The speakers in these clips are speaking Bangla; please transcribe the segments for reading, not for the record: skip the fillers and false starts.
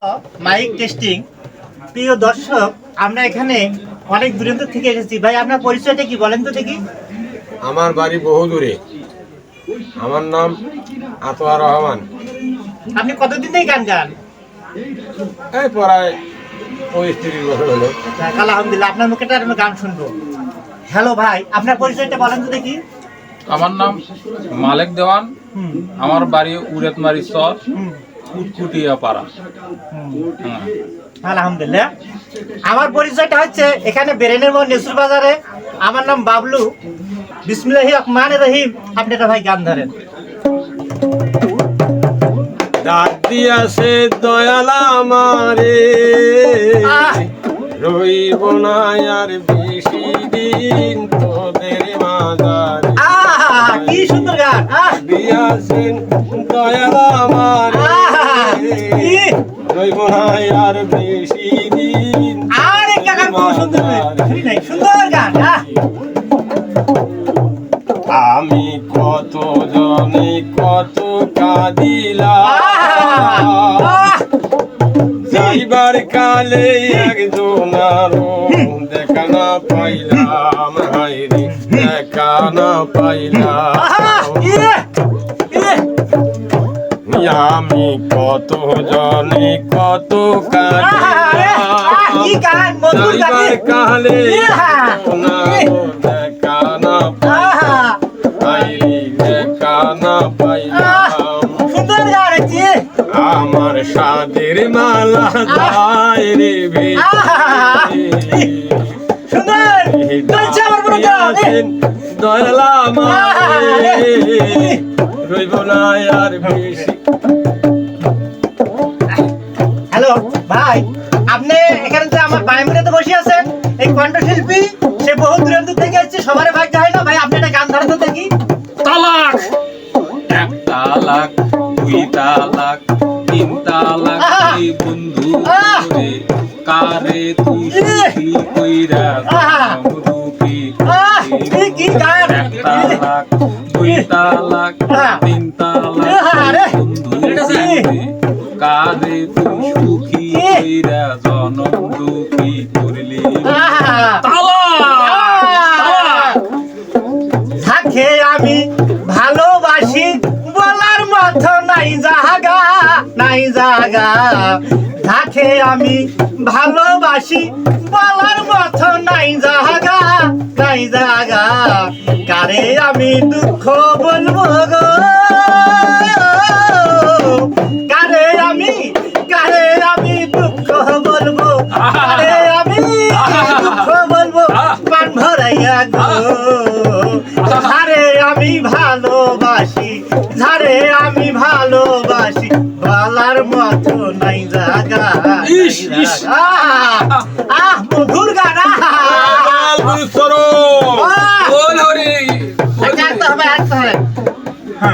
Mic testing. প্রিয় দর্শক, আমরা এখানে অনেক দূরান্ত থেকে এসেছি। ভাই, আপনার পরিচয়টা কি বলেন তো দেখি? আমার বাড়ি বহু দূরে। আমার নাম আতোয়ার রহমান। আপনি কতদিন থেকে গান গান? এই প্রায় ৩৫ বছর হলো। আলহামদুলিল্লাহ, আপনার মুখে আমরা গান শুনবো। হ্যালো ভাই, আপনার পরিচয়টা বলেন তো দেখি? আমার নাম মালেক দেওয়ান। আমার বাড়ি উড়েতমারি চর, কুটকুটিয়া পাড়া। আলহামদুলিল্লাহ। আমার পরিচয়টা হচ্ছে এখানে বেরেনের মোড় নেসুর বাজারে। আমার নাম বাবলু। বিসমিল্লাহির রহমানির রহিম। আপনারা ভাই গান ধরেন। ডাক দিয়াছে দয়াল আমারে, রইব না আর বেশি দিন তোদের মাঝারে। কি সুন্দর গান! দিয়াছেন দয়াল আমারে, রইব না আর বেশি দিন। আরে কাকা, খুব সুন্দর সুন্দর গান। আমি কত জনে কত কাঁদিলাম, যাইবার কালে একজন আরো দেখা না পাইলাম, হায়রে দেখা না পাইলাম। আমি কত জনে কত কাঁদিলাম, যাইবার কালে একজন আরো দেখা না আমার সাদের মালা যায় রে দয়াল আমারে, রইব না আর বেশি। হ্যালো ভাই, আপনি এখানে যে আমার বাইমুড়াতে বসে আছেন, এই কণ্ঠশিল্পী সে বহু দূরান্ত থেকে এসেছে, সবার ভাগ্য হয় না। ভাই, আপনি একটা গান ধরেন তো দেখি? তালাক, এক তালাক, দুই তালাক, তিন তালাক, বন্ধু রে কারে তুই সুখী কইরা দুঃখী। কি গান! এক তালাক, দুই তালাক, তিন তালাক, বন্ধু রে কারে তুই সুখী কইরা জনম দুঃখী করলি। থাকে আমি ভালোবাসি বলার মতো নাই জাগা, নাই জাগা। থাকে আমি ভালোবাসি বলার মতো নাই জাগা, নাই জাগা। কারে আমি দুঃখ বলবো গো, কারে আমি দুঃখ বলবো, কারে আমি দুঃখ বলবো প্রাণ ভরাইয়া গো। ঝারে আমি ভালোবাসি, ঝারে আমি ভালোবাসি বলার মতো নাই জাগা। মধুর গান।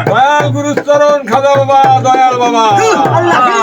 দয়াল গুরুচরণ খাজা বাবা, দয়াল বাবা।